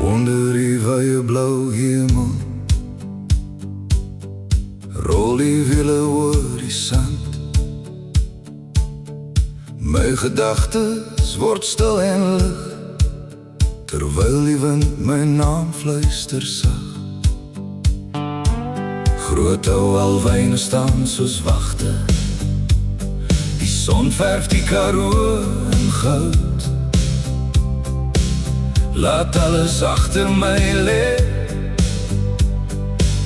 Onder die wye blou hemel rol die wiele oor die sand. My gedagtes word stil en lig, terwyl die wind my naam fluister sag. Groot ou alwyne staan soos wagte, die son verf die Karoo in goud. Laat alles agter my lê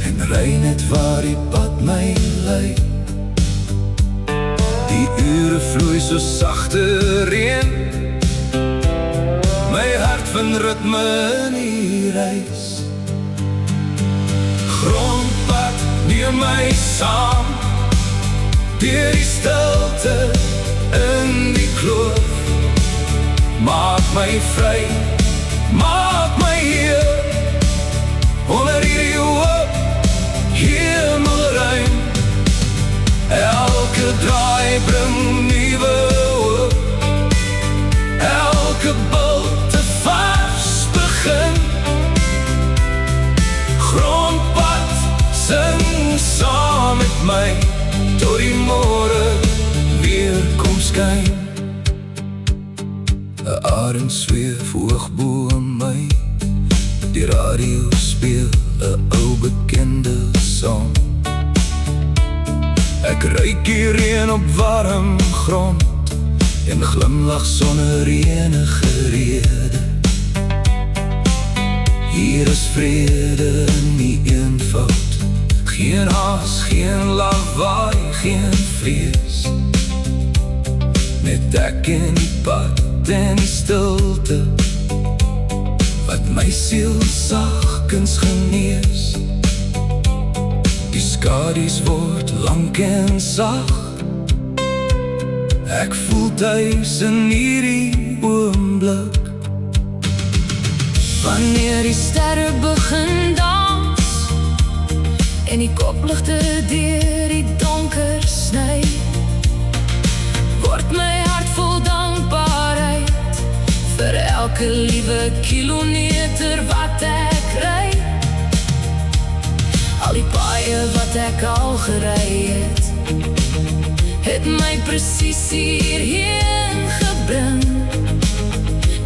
en ry net waar die pad my lei. Die ure vloei so sagte reën, my hart vind ritme in die reis. Grondpad neem my saam deur die stilte in die kloof. Maak my vry, maak my hier onder hierdie hoop hemelruim. Elke draai bring nuwe hoop, elke bult 'n vars begin. Grondpad sing saam met my tot die môre weer kom skyn. 'n Arend zweef hoog bo my, die radio speel 'n ou bekende song. Ek ruik die reën op warm grond en glimlag sonder enige rede. Hier is vrede in die eenvoud, geen haas, geen lawaai, geen vrees. Net ek en die pad en die stilte wat my siel sagkens genees. Die skadu's word lank en sag, ek voel tuis in hierdie oomblik. Wanneer die sterre begin dans en die kopligte deur die donker sny, word my hart vol dankbaarheid vir elke liewe kilometer wat ek ry. Al die paaie wat ek al gery het, het my presies hierheen gebring.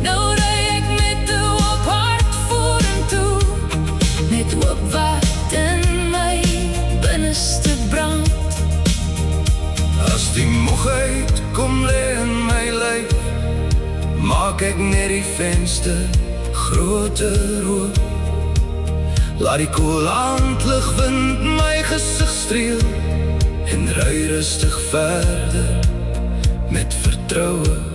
Nou ry ek met 'n oop hart vorentoe, net hoop wat in my binneste brand. As die moegheid kom lê in my lyf, maak ek net die venster groter oop. Laat die koel aandligwind my gesig streel en ry rustig verder met vertroue.